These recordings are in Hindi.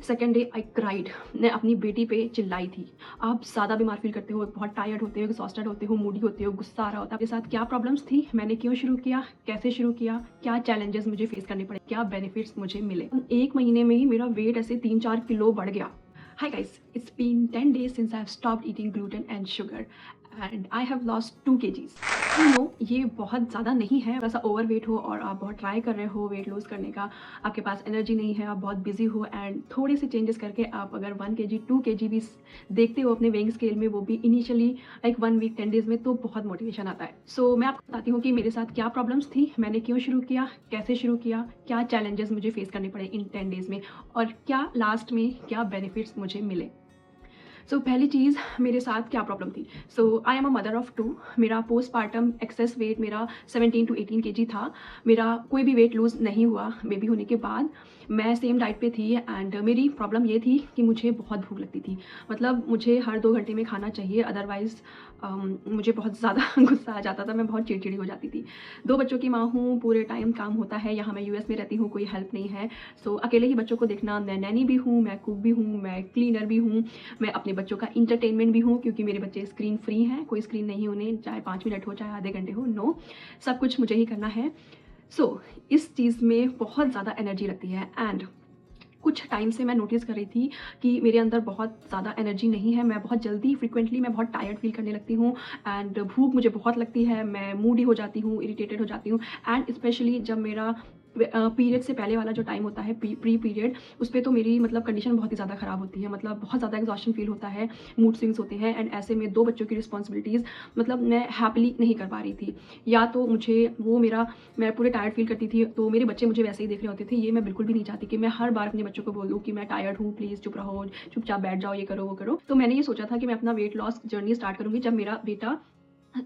Second day I cried. मैं अपनी बेटी पे चिल्लाई थी। आप ज़्यादा बीमार फील करते हो, बहुत टायर्ड होते हो, एग्जॉस्टेड होते हो, मूडी होते हो, गुस्सा आ रहा होता है। आपके साथ क्या प्रॉब्लम्स थी, मैंने क्यों शुरू किया, कैसे शुरू किया, क्या चैलेंजेस मुझे फेस करने पड़े, क्या बेनिफिट्स मुझे मिले। 1 महीने में ही मेरा वेट ऐसे 3-4 किलो बढ़ गया। Hi guys, it's been 10 days since I've stopped eating gluten and sugar and I have lost 2 kgs. I know ये बहुत ज़्यादा नहीं है। थोड़ा सा ओवरवेट हो और आप बहुत ट्राई कर रहे हो वेट लूज़ करने का, आपके पास एनर्जी नहीं है, आप बहुत बिजी हो एंड थोड़े से चेंजेस करके आप अगर 1 kg 2 kg भी देखते हो अपने वेइंग स्केल में, वो भी इनिशियली लाइक 1 वीक 10 डेज़ में, तो बहुत मोटिवेशन आता है। सो मैं आपको बताती हूँ कि मेरे साथ क्या प्रॉब्लम्स थी, मैंने क्यों शुरू किया, कैसे शुरू किया, क्या चैलेंजेस मुझे फेस करने पड़े इन 10 डेज़ में और क्या लास्ट में क्या बेनिफिट्स मुझे मिले। पहली चीज़ मेरे साथ क्या प्रॉब्लम थी। I am a mother of 2। मेरा पोस्टपार्टम एक्सेस वेट मेरा 17 टू 18 केजी था। मेरा कोई भी वेट लूज़ नहीं हुआ बेबी होने के बाद। मैं सेम डाइट पे थी एंड मेरी प्रॉब्लम ये थी कि मुझे बहुत भूख लगती थी। मतलब मुझे हर 2 घंटे में खाना चाहिए, अदरवाइज़ मुझे बहुत ज़्यादा गुस्सा आ जाता था, मैं बहुत चिड़चिड़ी हो जाती थी। 2 बच्चों की माँ हूँ, पूरे टाइम काम होता है, यहाँ मैं यूएस में रहती हूँ, कोई हेल्प नहीं है। अकेले ही बच्चों को देखना, मैं नैनी भी हूँ, मैं कुक भी हूँ, मैं क्लीनर भी हूँ, मैं अपने बच्चों का इंटरटेनमेंट भी हूँ क्योंकि मेरे बच्चे स्क्रीन फ्री हैं, कोई स्क्रीन नहीं उन्हें, चाहे 5 मिनट हो चाहे आधे घंटे हो, नो, सब कुछ मुझे ही करना है। इस चीज़ में बहुत ज़्यादा एनर्जी लगती है एंड कुछ टाइम से मैं नोटिस कर रही थी कि मेरे अंदर बहुत ज़्यादा एनर्जी नहीं है। मैं बहुत जल्दी फ्रीक्वेंटली मैं बहुत टायर्ड फील करने लगती हूँ एंड भूख मुझे बहुत लगती है, मैं मूडी हो जाती हूँ, इरिटेटेड हो जाती हूँ एंड स्पेशली जब मेरा पीरियड से पहले वाला जो टाइम होता है, प्री पीरियड, उस पर तो मेरी मतलब कंडीशन बहुत ही ज़्यादा ख़राब होती है। मतलब बहुत ज़्यादा एग्जॉशन फील होता है, मूड स्विंग्स होते हैं एंड ऐसे में 2 बच्चों की रिस्पॉन्सिबिलिटीज़ मतलब मैं हैप्पीली नहीं कर पा रही थी। या तो मुझे वो मेरा मैं पूरे टायर्ड फील करती थी तो मेरे बच्चे मुझे वैसे ही देख रहे होते थे। ये मैं बिल्कुल भी नहीं चाहती कि मैं हर बार अपने बच्चों को बोल दूँ कि मैं टायर्ड हूँ, प्लीज़ चुप रहो, चुपचाप बैठ जाओ, ये करो वो करो। तो मैंने ये सोचा था कि मैं अपना वेट लॉस जर्नी स्टार्ट करूँगी जब मेरा बेटा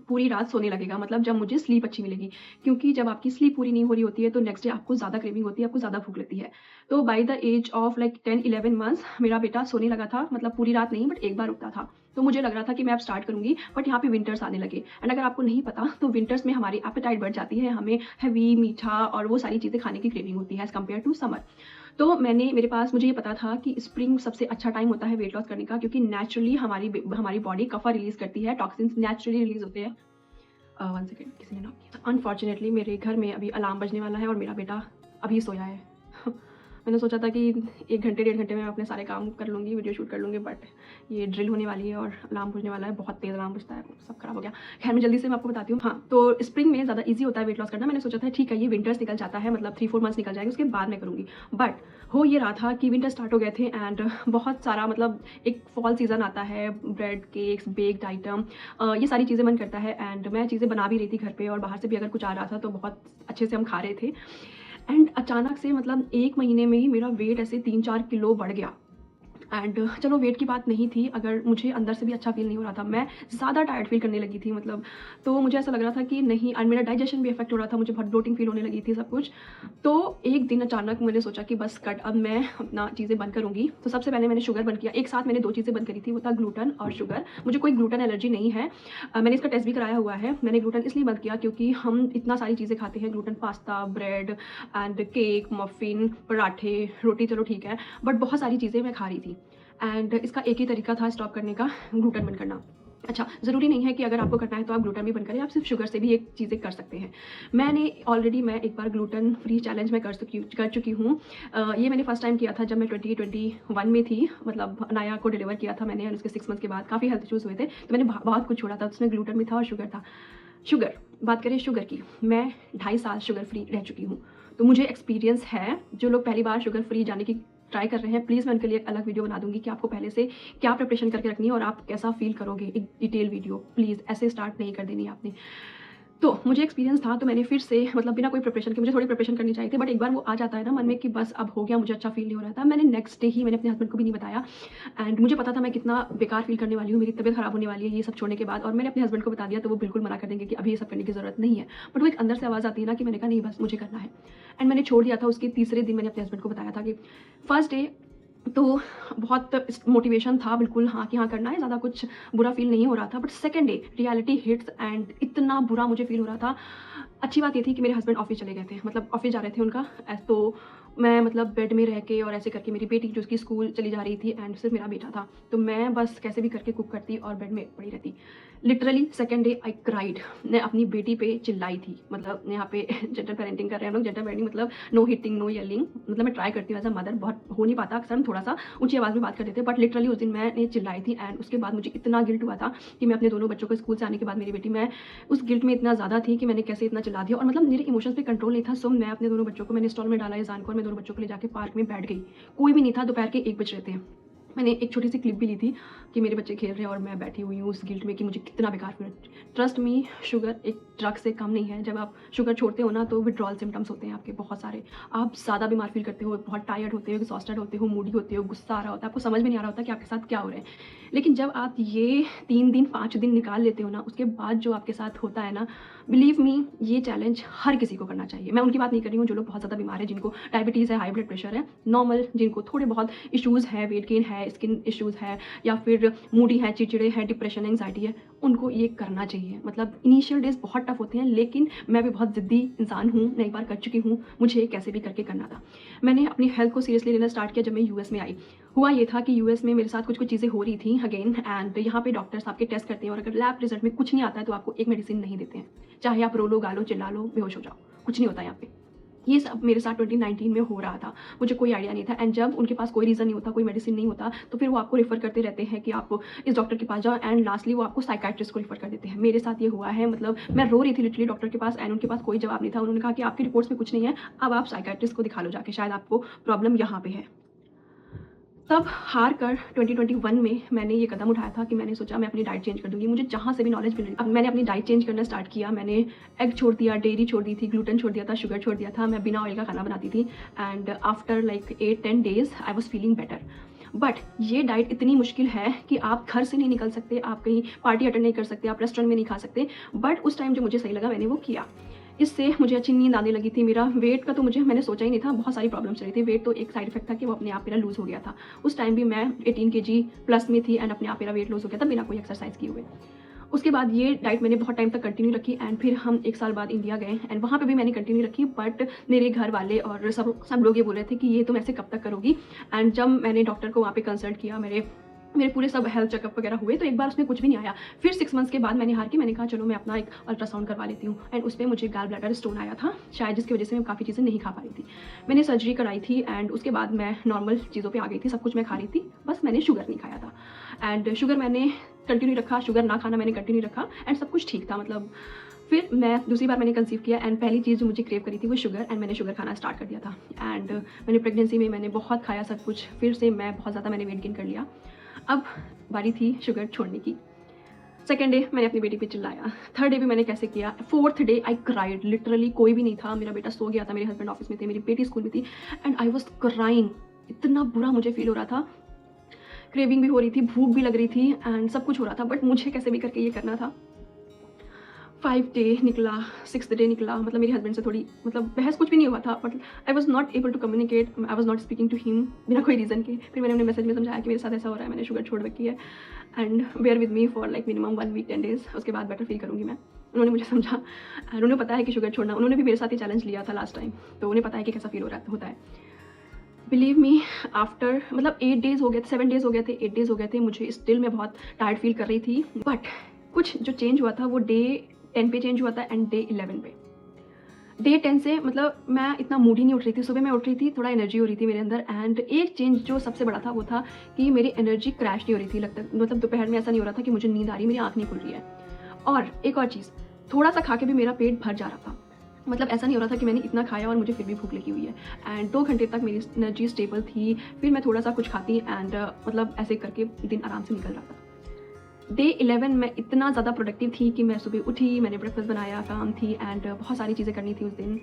पूरी रात सोने लगेगा, मतलब जब मुझे स्लीप अच्छी मिलेगी, क्योंकि जब आपकी स्लीप पूरी नहीं हो रही होती है तो नेक्स्ट डे आपको ज़्यादा क्रेविंग होती है, आपको ज़्यादा भूख लगती है। तो by the age of like 10-11 months मेरा बेटा सोने लगा था, मतलब पूरी रात नहीं बट एक बार उठता था। तो मुझे लग रहा था कि मैं अब स्टार्ट करूँगी, बट यहाँ पे विंटर्स आने लगे एंड अगर आपको नहीं पता तो विंटर्स में हमारी एपेटाइट बढ़ जाती है, हमें हेवी, मीठा और वो सारी चीज़ें खाने की क्रेविंग होती है एज़ कम्पेयर टू समर। तो मुझे ये पता था कि स्प्रिंग सबसे अच्छा टाइम होता है वेट लॉस करने का, क्योंकि नेचुरली हमारी बॉडी कफा रिलीज़ करती है, टॉक्सिन्स नेचुरली रिलीज़ होते हैं। 1 सेकंड, किसी ने नॉक किया। अनफॉर्चुनेटली मेरे घर में अभी अलार्म बजने वाला है और मेरा बेटा अभी सोया है। मैंने सोचा था कि 1 घंटे 1.5 घंटे में अपने सारे काम कर लूँगी, वीडियो शूट कर लूँगी, बट ये ड्रिल होने वाली है और अलार्म बजने वाला है, बहुत तेज़ अलार्म बजता है, सब खराब हो गया। खैर मैं जल्दी से मैं आपको बताती हूँ। हाँ, तो स्प्रिंग में ज़्यादा ईज़ी होता है वेट लॉस करना। मैंने सोचा था ठीक है, ये विंटर्स निकल जाता है, मतलब 3-4 मंथ्स निकल जाएँगे, उसके बाद मैं करूँगी। बट हो ये रहा था कि विंटर स्टार्ट हो गए थे एंड बहुत सारा मतलब एक फॉल सीज़न आता है, ब्रेड, केक्स, बेक्ड आइटम, ये सारी चीज़ें मन करता है एंड मैं चीज़ें बना भी रही थी घर पे और बाहर से भी अगर कुछ आ रहा था तो बहुत अच्छे से हम खा रहे थे एंड अचानक से मतलब 1 महीने में ही मेरा वेट ऐसे 3-4 किलो बढ़ गया। एंड चलो वेट की बात नहीं थी, अगर मुझे अंदर से भी अच्छा फील नहीं हो रहा था, मैं ज़्यादा टायर्ड फील करने लगी थी, मतलब तो मुझे ऐसा लग रहा था कि नहीं, और मेरा डाइजेशन भी इफेक्ट हो रहा था, मुझे बहुत ब्लोटिंग फील होने लगी थी, सब कुछ। तो एक दिन अचानक मैंने सोचा कि बस कट, अब मैं अपना चीज़ें बंद करूँगी। तो सबसे पहले मैंने शुगर बंद किया। एक साथ मैंने 2 चीज़ें बंद करी थी, वो था ग्लूटन और शुगर। मुझे कोई ग्लूटन एलर्जी नहीं है, मैंने इसका टेस्ट भी कराया हुआ है। मैंने ग्लूटन इसलिए बंद किया क्योंकि हम इतना सारी चीज़ें खाते हैं, gluten pasta, bread and cake, muffin, पराठे, रोटी, चलो ठीक है, बट बहुत सारी चीज़ें मैं खा रही थी एंड इसका एक ही तरीका था स्टॉप करने का, ग्लूटन बंद करना। अच्छा, ज़रूरी नहीं है कि अगर आपको करना है तो आप ग्लूटन भी बंद करें, आप सिर्फ शुगर से भी एक चीज़ें कर सकते हैं। मैं एक बार ग्लूटन फ्री चैलेंज में कर चुकी हूँ। ये मैंने फर्स्ट टाइम किया था जब मैं 2021 में थी, मतलब अनाया को डिलीवर किया था मैंने और उसके 6 मंथ्स के बाद काफ़ी हेल्थ इश्यूज़ हुए थे, तो मैंने बहुत कुछ छोड़ा था, उसमें ग्लूटन भी था और शुगर था। बात करें शुगर की, मैं 2.5 साल शुगर फ्री रह चुकी हूँ, तो मुझे एक्सपीरियंस है। जो लोग पहली बार शुगर फ्री जाने की ट्राई कर रहे हैं, प्लीज़ मैं उनके लिए एक अलग वीडियो बना दूँगी कि आपको पहले से क्या प्रिपरेशन करके रखनी है और आप कैसा फ़ील करोगे, एक डिटेल वीडियो। प्लीज़ ऐसे स्टार्ट नहीं कर देनी है आपने। तो मुझे एक्सपीरियंस था, तो मैंने फिर से मतलब बिना कोई प्रिपरेशन के, मुझे थोड़ी प्रिपरेशन करनी चाहिए थी, बट एक बार वो आ जाता है ना मन में कि बस अब हो गया, मुझे अच्छा फ़ील नहीं हो रहा था। मैंने नेक्स्ट डे ही मैंने अपने हस्बैंड को भी नहीं बताया एंड मुझे पता था मैं कितना बेकार फ़ील करने वाली हूँ, मेरी तबीयत ख़राब होने वाली है ये सब छोड़ने के बाद, और मैंने अपने हस्बैंड को बता दिया तो वो बिल्कुल मना कर देंगे कि अभी ये सब करने की ज़रूरत नहीं है। बट वो एक अंदर से आवाज़ आती है ना कि मैंने कहा नहीं, बस मुझे करना है एंड मैंने छोड़ दिया था। उसके तीसरे दिन मैंने अपने हस्बैंड को बताया था कि फर्स्ट डे तो बहुत मोटिवेशन था बिल्कुल, हाँ कि हाँ करना है, ज़्यादा कुछ बुरा फ़ील नहीं हो रहा था, but second day reality hits and इतना बुरा मुझे फ़ील हो रहा था। अच्छी बात ये थी कि मेरे हस्बैंड ऑफिस चले गए थे, मतलब ऑफिस जा रहे थे उनका, तो मैं मतलब बेड में रह के और ऐसे करके मेरी बेटी जो उसकी स्कूल चली जा रही थी एंड सिर्फ मेरा बेटा था, तो मैं बस कैसे भी करके कुक करती और बेड में पड़ी रहती। Literally second day I cried. मैं अपनी बेटी पे चिल्लाई थी। मतलब यहाँ पे जेंडर पेरेंटिंग कर रहे हैं हम लोग। जेंडर पेरेंटिंग मतलब नो हिटिंग, नो येलिंग। मतलब मैं ट्राई करती हूँ एज अ मदर, बहुत हो नहीं पाता, अक्सर हम थोड़ा सा ऊंची आवाज़ में बात कर देते हैं, बट लिटरली उस दिन मैंने चिल्लाई थी एंड उसके बाद मुझे इतना गिल्ट हुआ था कि मैं अपने दोनों बच्चों को स्कूल से आने के बाद मेरी बेटी, मैं उस गिल्ट में इतना ज़्यादा थी कि मैंने कैसे इतना चिल्ला दिया और मतलब मेरे इमोशंस पे कंट्रोल नहीं था। सो मैं अपने दोनों बच्चों को मैंने स्टॉल में डाला ईज़ान को और मैं दोनों बच्चों को ले जाके पार्क में बैठ गई। कोई भी नहीं था, दोपहर के 1 बज रहे थे। मैंने एक छोटी सी क्लिप भी ली थी कि मेरे बच्चे खेल रहे हैं और मैं बैठी हुई हूँ उस गिल्ट में कि मुझे कितना बेकार फील। ट्रस्ट मी, शुगर एक ड्रग से कम नहीं है। जब आप शुगर छोड़ते हो ना तो विड्रॉल सिम्टम्स होते हैं आपके बहुत सारे। आप ज़्यादा बीमार फील करते हो, बहुत टायर्ड होते हो, एग्जॉस्टेड होते हो, मूडी होते हो, गुस्सा आ रहा होता है, आपको समझ में नहीं आ रहा होता कि आपके साथ क्या हो रहा है। लेकिन जब आप ये 3 दिन 5 दिन निकाल लेते हो ना, उसके बाद जो आपके साथ होता है ना, बिलीव मी, ये चैलेंज हर किसी को करना चाहिए। मैं उनकी बात नहीं कर रही हूँ जो लोग बहुत ज़्यादा बीमार है, जिनको डायबिटीज़ है, हाई ब्लड प्रेशर है। नॉर्मल जिनको थोड़े बहुत इश्यूज़ है, वेट गेन है, स्किन इश्यूज़ है, या फिर मूडी है, चिड़चिड़े है, डिप्रेशन, एंग्जाइटी है, उनको ये करना चाहिए। मतलब इनिशियल डेज बहुत टफ होते हैं, लेकिन मैं भी बहुत ज़िद्दी इंसान हूँ, मैं एक बार कर चुकी हूँ, मुझे कैसे भी करके करना था। मैंने अपनी हेल्थ को सीरियसली लेना स्टार्ट किया जब मैं यूएस में आई। हुआ ये था कि यूएस में मेरे साथ कुछ चीज़ें हो रही थी अगेन, एंड यहाँ पे डॉक्टर्स आपके टेस्ट करते हैं और अगर लैब रिजल्ट में कुछ नहीं आता है तो आपको एक मेडिसिन नहीं देते हैं, चाहे आप रो लो, गालो, चिल्ला लो, बेहोश हो जाओ, कुछ नहीं होता यहाँ पे। ये सब मेरे साथ 2019 में हो रहा था, मुझे कोई आइडिया नहीं था। एंड जब उनके पास कोई रीज़न नहीं होता, कोई मेडिसिन नहीं होता, तो फिर वो आपको रेफर करते रहते हैं कि आप इस डॉक्टर के पास जाओ, एंड लास्टली वो आपको साइकाट्रिस्ट को रेफर कर देते हैं। मेरे साथ ये हुआ है। मतलब मैं रो रही थी लिटरली डॉक्टर के पास एंड उनके पास कोई जवाब नहीं था। उन्होंने कहा कि आपकी रिपोर्ट्स में कुछ नहीं है, अब आप साइकाट्रिस्ट को दिखा लो जाके, शायद आपको प्रॉब्लम यहाँ पे है। तब हार कर 2021 में मैंने ये कदम उठाया था कि मैंने सोचा मैं अपनी डाइट चेंज कर दूँगी। मुझे जहाँ से भी नॉलेज मिल रही, अब मैंने अपनी डाइट चेंज करना स्टार्ट किया। मैंने एग छोड़ दिया, डेयरी छोड़ दी थी, ग्लूटेन छोड़ दिया था, शुगर छोड़ दिया था। मैं बिना ऑयल का खाना बनाती थी and after like 8-10 days I was feeling better. But ये डाइट इतनी मुश्किल है कि आप घर से नहीं निकल सकते, आप कहीं पार्टी अटेंड नहीं कर सकते, आप रेस्टोरेंट में नहीं खा सकते। बट उस टाइम जो मुझे सही लगा मैंने वो किया। इससे मुझे अच्छी नींद आने लगी थी। मेरा वेट का तो मैंने सोचा ही नहीं था, बहुत सारी प्रॉब्लम्स रही थी। वेट तो एक साइड इफेक्ट था कि वो अपने आप मेरा लूज़ हो गया था। उस टाइम भी मैं 18 kg प्लस में थी एंड अपने आप मेरा वेट लूज़ हो गया था बिना कोई एक्सरसाइज किए हुए। उसके बाद ये डाइट मैंने बहुत टाइम तक कंटिन्यू रखी एंड फिर हम 1 साल बाद इंडिया गए एंड वहाँ पे भी मैंने कंटिन्यू रखी। बट मेरे घर वाले और सब लोग ये बोल रहे थे कि ये तुम ऐसे कब तक करोगी। एंड जब मैंने डॉक्टर को वहाँ पे कंसल्ट किया, मेरे पूरे सब हेल्थ चेकअप वगैरह हुए, तो एक बार उसमें कुछ भी नहीं आया। फिर 6 मंथ्स के बाद मैंने हार के मैंने कहा चलो मैं अपना एक अल्ट्रासाउंड करवा लेती हूँ एंड उस पर मुझे गॉल ब्लैडर स्टोन आया था शायद, जिसकी वजह से मैं काफ़ी चीज़ें नहीं खा पा रही थी। मैंने सर्जरी कराई थी एंड उसके बाद मैं नॉर्मल चीज़ों पे आ गई थी, सब कुछ मैं खा रही थी, बस मैंने शुगर नहीं खाया था। एंड शुगर मैंने कंटिन्यू रखा, शुगर ना खाना मैंने कंटिन्यू रखा एंड सब कुछ ठीक था। मतलब फिर मैं दूसरी बार मैंने कंसीव किया एंड पहली चीज़ जो मुझे क्रेव करी थी वो शुगर, एंड मैंने शुगर खाना स्टार्ट कर दिया था। एंड मैंने प्रेगनेंसी में मैंने बहुत खाया सब कुछ, फिर से मैं बहुत ज़्यादा मैंने वेट गेन कर लिया। अब बारी थी शुगर छोड़ने की। सेकेंड डे मैंने अपनी बेटी पे चिल्लाया, थर्ड डे भी मैंने कैसे किया, fourth day I cried. Literally कोई भी नहीं था, मेरा बेटा सो गया था, मेरे हस्बैंड ऑफिस में थे, मेरी बेटी स्कूल में थी एंड आई वॉज क्राइंग। इतना बुरा मुझे फील हो रहा था, क्रेविंग भी हो रही थी, भूख भी लग रही थी एंड सब कुछ हो रहा था, बट मुझे कैसे भी करके ये करना था। 5 डे निकला, 6th डे निकला, मतलब मेरे हस्बैंड से थोड़ी मतलब बहस कुछ भी नहीं हुआ था, but I was not able to communicate, I was not speaking to him बिना कोई रीज़न के। फिर मैंने उन्हें मैसेज में समझाया कि मेरे साथ ऐसा हो रहा है, मैंने शुगर छोड़ रखी है and bear with me for like minimum 1 week 10 days, उसके बाद बेटर फील करूँगी मैं। उन्होंने मुझे समझा एंड उन्हें पता है कि शुगर छोड़ना, उन्होंने भी मेरे साथ ही चैलेंज लिया था लास्ट टाइम, तो उन्हें पता है कि कैसा फील होता है। बिलीव मी, आफ्टर मतलब 8 डेज़ हो गए थे, 7 डेज़ हो गए थे, 8 डेज़ हो गए थे, मुझे स्टिल मैं बहुत टायर्ड फील कर रही थी। बट कुछ जो चेंज हुआ था वो डे 10 पे चेंज हुआ था एंड डे 11 पे। डे 10 से मतलब मैं इतना मूडी नहीं उठ रही थी, सुबह मैं उठ रही थी, थोड़ा एनर्जी हो रही थी मेरे अंदर। एंड एक चेंज जो सबसे बड़ा था वो था कि मेरी एनर्जी क्रैश नहीं हो रही थी, लगता मतलब दोपहर में ऐसा नहीं हो रहा था कि मुझे नींद आ रही, मेरी आँख नहीं खुल रही है। और एक और चीज़, थोड़ा सा खा के भी मेरा पेट भर जा रहा था, मतलब ऐसा नहीं हो रहा था कि मैंने इतना खाया और मुझे फिर भी भूख लगी हुई है। एंड 2 घंटे तक मेरी एनर्जी स्टेबल थी, फिर मैं थोड़ा सा कुछ खाती एंड मतलब ऐसे करके दिन आराम से निकल रहा था। डे 11 में इतना ज़्यादा प्रोडक्टिव थी कि मैं सुबह उठी, मैंने ब्रेकफास्ट बनाया, काम थी एंड बहुत सारी चीज़ें करनी थी उस दिन।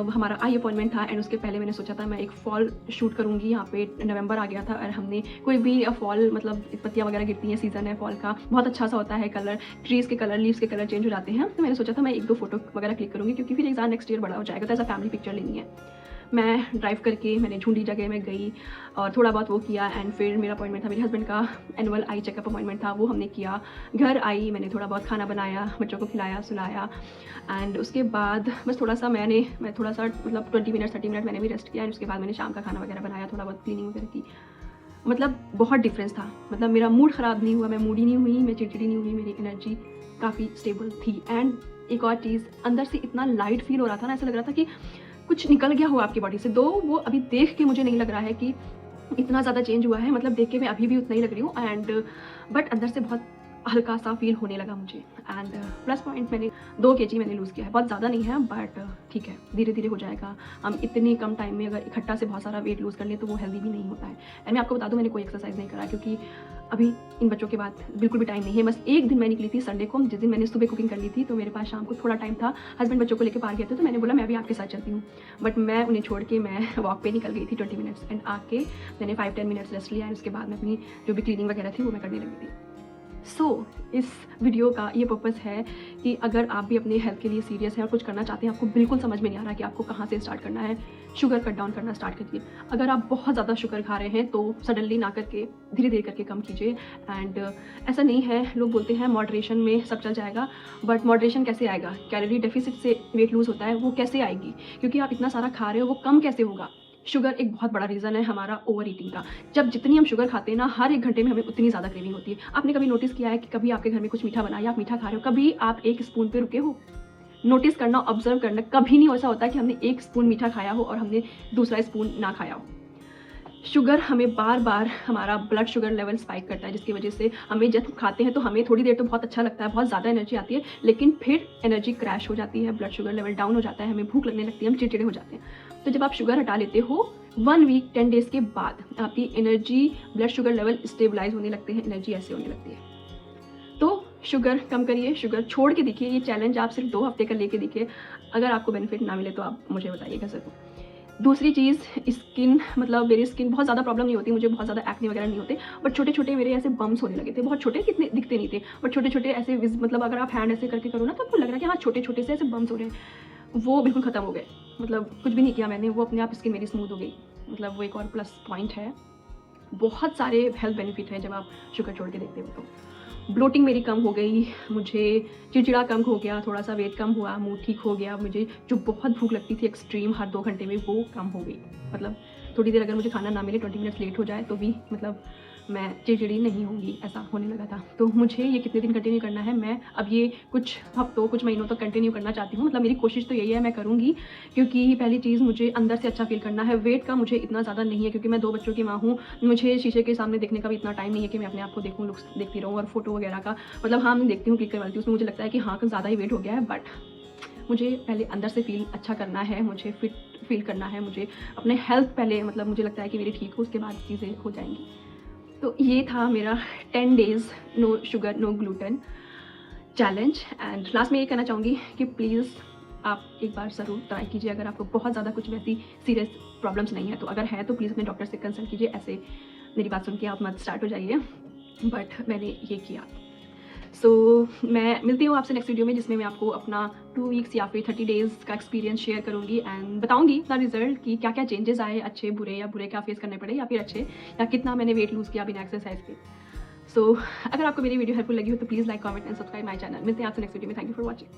हमारा आई अपॉइंटमेंट था एंड उसके पहले मैंने सोचा था मैं एक फॉल शूट करूँगी। यहाँ पे नवंबर आ गया था और हमने कोई भी फॉल मतलब पत्तियाँ वगैरह गिरती हैं, सीज़न है फॉल का, बहुत अच्छा सा होता है कलर, ट्रीज़ के कलर, लीव्स के कलर चेंज हो जाते हैं। तो मैंने सोचा था मैं 1-2 फोटो वगैरह क्लिक करूँगी क्योंकि फिर एग्जाम नेक्स्ट ईयर बड़ा हो जाएगा, तो ऐसा फैमिली पिक्चर लेनी है। मैं ड्राइव करके मैंने झुंडी जगह में गई और थोड़ा बहुत वो किया एंड फिर मेरा अपॉइंटमेंट था, मेरे हस्बैंड का एनुअल आई चेकअप अपॉइंटमेंट था, वो हमने किया। घर आई, मैंने थोड़ा बहुत खाना बनाया, बच्चों को खिलाया सुलाया एंड उसके बाद बस थोड़ा सा मैं थोड़ा सा मतलब 20 मिनट 30 मिनट मैंने भी रेस्ट किया एंड उसके बाद मैंने शाम का खाना वगैरह बनाया, थोड़ा बहुत क्लीनिंग वगैरह की। मतलब बहुत डिफरेंस था, मतलब मेरा मूड ख़राब नहीं हुआ, मैं मूडी नहीं हुई, मैं चिड़चिड़ी नहीं हुई, मेरी एनर्जी काफ़ी स्टेबल थी। एंड एक और चीज़, अंदर से इतना लाइट फील हो रहा था ना, ऐसा लग रहा था कि कुछ निकल गया हो आपकी बॉडी से। दो वो अभी देख के मुझे नहीं लग रहा है कि इतना ज़्यादा चेंज हुआ है, मतलब देख के मैं अभी भी उतना ही लग रही हूँ एंड बट अंदर से बहुत हल्का सा फील होने लगा मुझे। एंड प्लस पॉइंट, मैंने 2 kg मैंने लूज़ किया है, बहुत ज़्यादा नहीं है बट ठीक है, धीरे धीरे हो जाएगा। हम इतने कम टाइम में अगर इकट्ठा से बहुत सारा वेट लूज़ कर लें तो वो हेल्दी भी नहीं होता है। एंड मैं आपको बता दूं, मैंने कोई एक्सरसाइज नहीं करा क्योंकि अभी इन बच्चों के बाद बिल्कुल भी टाइम नहीं है। बस एक दिन मैं निकली थी संडे को, जिस दिन मैंने सुबह कुकिंग कर ली थी, तो मेरे पास शाम को थोड़ा टाइम था। हस्बैंड बच्चों को लेकर पार गए थे तो मैंने बोला मैं भी आपके साथ चलती हूँ, बट मैं उन्हें छोड़ के मैं वॉक पे निकल गई थी 20 मिनट्स एंड आके मैंने 5-10 मिनट्स रेस्ट लिया एंड उसके बाद मैं अपनी जो भी क्लीनिंग वगैरह थी वो मैं करने लगी थी। इस वीडियो का ये पर्पज़ है कि अगर आप भी अपने हेल्थ के लिए सीरियस हैं और कुछ करना चाहते हैं, आपको बिल्कुल समझ में नहीं आ रहा कि आपको कहाँ से स्टार्ट करना है, शुगर कट डाउन करना स्टार्ट करिए। अगर आप बहुत ज़्यादा शुगर खा रहे हैं तो सडनली ना करके धीरे धीरे करके कम कीजिए। एंड ऐसा नहीं है, लोग बोलते हैं मॉडरेशन में सब चल जाएगा, बट मॉडरेशन कैसे आएगा? कैलोरी डेफिसिट से वेट लूज़ होता है, वो कैसे आएगी? क्योंकि आप इतना सारा खा रहे हो, वो कम कैसे होगा? शुगर एक बहुत बड़ा रीज़न है हमारा ओवर ईटिंग का। जब जितनी हम शुगर खाते हैं ना, हर 1 घंटे में हमें उतनी ज़्यादा क्रेविंग होती है। आपने कभी नोटिस किया है कि कभी आपके घर में कुछ मीठा बना या आप मीठा खा रहे हो, कभी आप 1 स्पून पे रुके हो? नोटिस करना, ऑब्जर्व करना, कभी नहीं ऐसा होता कि हमने 1 स्पून मीठा खाया हो और हमने दूसरा स्पून ना खाया हो। शुगर हमें बार बार हमारा ब्लड शुगर लेवल स्पाइक करता है, जिसकी वजह से हमें जब खाते हैं तो हमें थोड़ी देर तो बहुत अच्छा लगता है, बहुत ज़्यादा एनर्जी आती है, लेकिन फिर एनर्जी क्रैश हो जाती है, ब्लड शुगर लेवल डाउन हो जाता है, हमें भूख लगने लगती है, हम चिड़चिड़े हो जाते हैं। तो जब आप शुगर हटा लेते हो 1 वीक 10 डेज़ के बाद आपकी energy, blood sugar level stabilise होने लगते हैं, एनर्जी ऐसे होने लगती है। तो शुगर कम करिए, शुगर छोड़ के देखिए। ये चैलेंज आप सिर्फ 2 हफ्ते का लेके देखिए, अगर आपको बेनिफिट ना मिले तो आप मुझे बताइएगा ज़रूर। दूसरी चीज़, स्किन, मतलब मेरी स्किन बहुत ज़्यादा प्रॉब्लम नहीं होती, मुझे बहुत ज़्यादा एक्ने वगैरह नहीं होते, बट छोटे छोटे मेरे ऐसे बम्स होने लगे थे। बहुत छोटे, कितने दिखते नहीं थे, बट छोटे छोटे ऐसे मतलब अगर आप हैंड ऐसे करके करो ना तो आपको लग रहा है कि हाँ छोटे छोटे से ऐसे बम्स हो रहे हैं, वो बिल्कुल ख़त्म हो गए। मतलब कुछ भी नहीं किया मैंने, वो अपने आप स्किन मेरी स्मूथ हो गई। मतलब वो एक और प्लस पॉइंट है। बहुत सारे हेल्थ बेनिफिट हैं जब आप शुगर छोड़ के देखते हो तो। ब्लोटिंग मेरी कम हो गई, मुझे चिड़चिड़ा कम हो गया, थोड़ा सा वेट कम हुआ, मूड ठीक हो गया, मुझे जो बहुत भूख लगती थी एक्सट्रीम हर 2 घंटे में, वो कम हो गई। मतलब थोड़ी देर अगर मुझे खाना ना मिले, 20 मिनट्स लेट हो जाए तो भी मतलब मैं चिड़चिड़ी नहीं होंगी, ऐसा होने लगा था। तो मुझे ये कितने दिन कंटिन्यू करना है, मैं अब ये कुछ हफ्तों कुछ महीनों तक कंटिन्यू करना चाहती हूँ। मतलब मेरी कोशिश तो यही है, मैं करूँगी, क्योंकि पहली चीज़ मुझे अंदर से अच्छा फील करना है। वेट का मुझे इतना ज़्यादा नहीं है क्योंकि मैं 2 बच्चों की माँ हूँ, मुझे शीशे के सामने देखने का भी इतना टाइम नहीं है कि मैं अपने आप को देखूँ, लुक्स देखती रहूँ और फोटो वगैरह का। मतलब हाँ, मैं देखती हूँ, क्लिक करवाती हूँ, उसमें मुझे लगता है कि हाँ कुछ ज़्यादा ही वेट हो गया है, बट मुझे पहले अंदर से फील अच्छा करना है, मुझे फिट फील करना है, मुझे अपने हेल्थ पहले, मतलब मुझे लगता है कि मेरी ठीक हो, उसके बाद चीज़ें हो जाएंगी। तो ये था मेरा 10 days no sugar no gluten challenge. And last में ये कहना चाहूँगी कि प्लीज़ आप एक बार ज़रूर ट्राई कीजिए, अगर आपको बहुत ज़्यादा कुछ वैसी सीरियस प्रॉब्लम्स नहीं है तो। अगर है तो प्लीज़ अपने डॉक्टर से कंसल्ट कीजिए, ऐसे मेरी बात सुन के आप मत स्टार्ट हो जाइए, बट मैंने ये किया। मैं मिलती हूँ आपसे नेक्स्ट वीडियो में, जिसमें मैं आपको अपना 2 वीक्स या फिर 30 डेज़ का एक्सपीरियंस शेयर करूँगी एंड बताऊँगी अपना रिजल्ट कि क्या क्या चेंजेस आए, अच्छे बुरे, या बुरे क्या फेस करने पड़े या फिर अच्छे, या कितना मैंने वेट लूज़ किया बिना एक्सरसाइज के। अगर आपको मेरी वीडियो हेल्पफुल लगी हो तो please like, comment and subscribe my channel. मिलते हैं आपसे नेक्स्ट वीडियो में। Thank you for watching.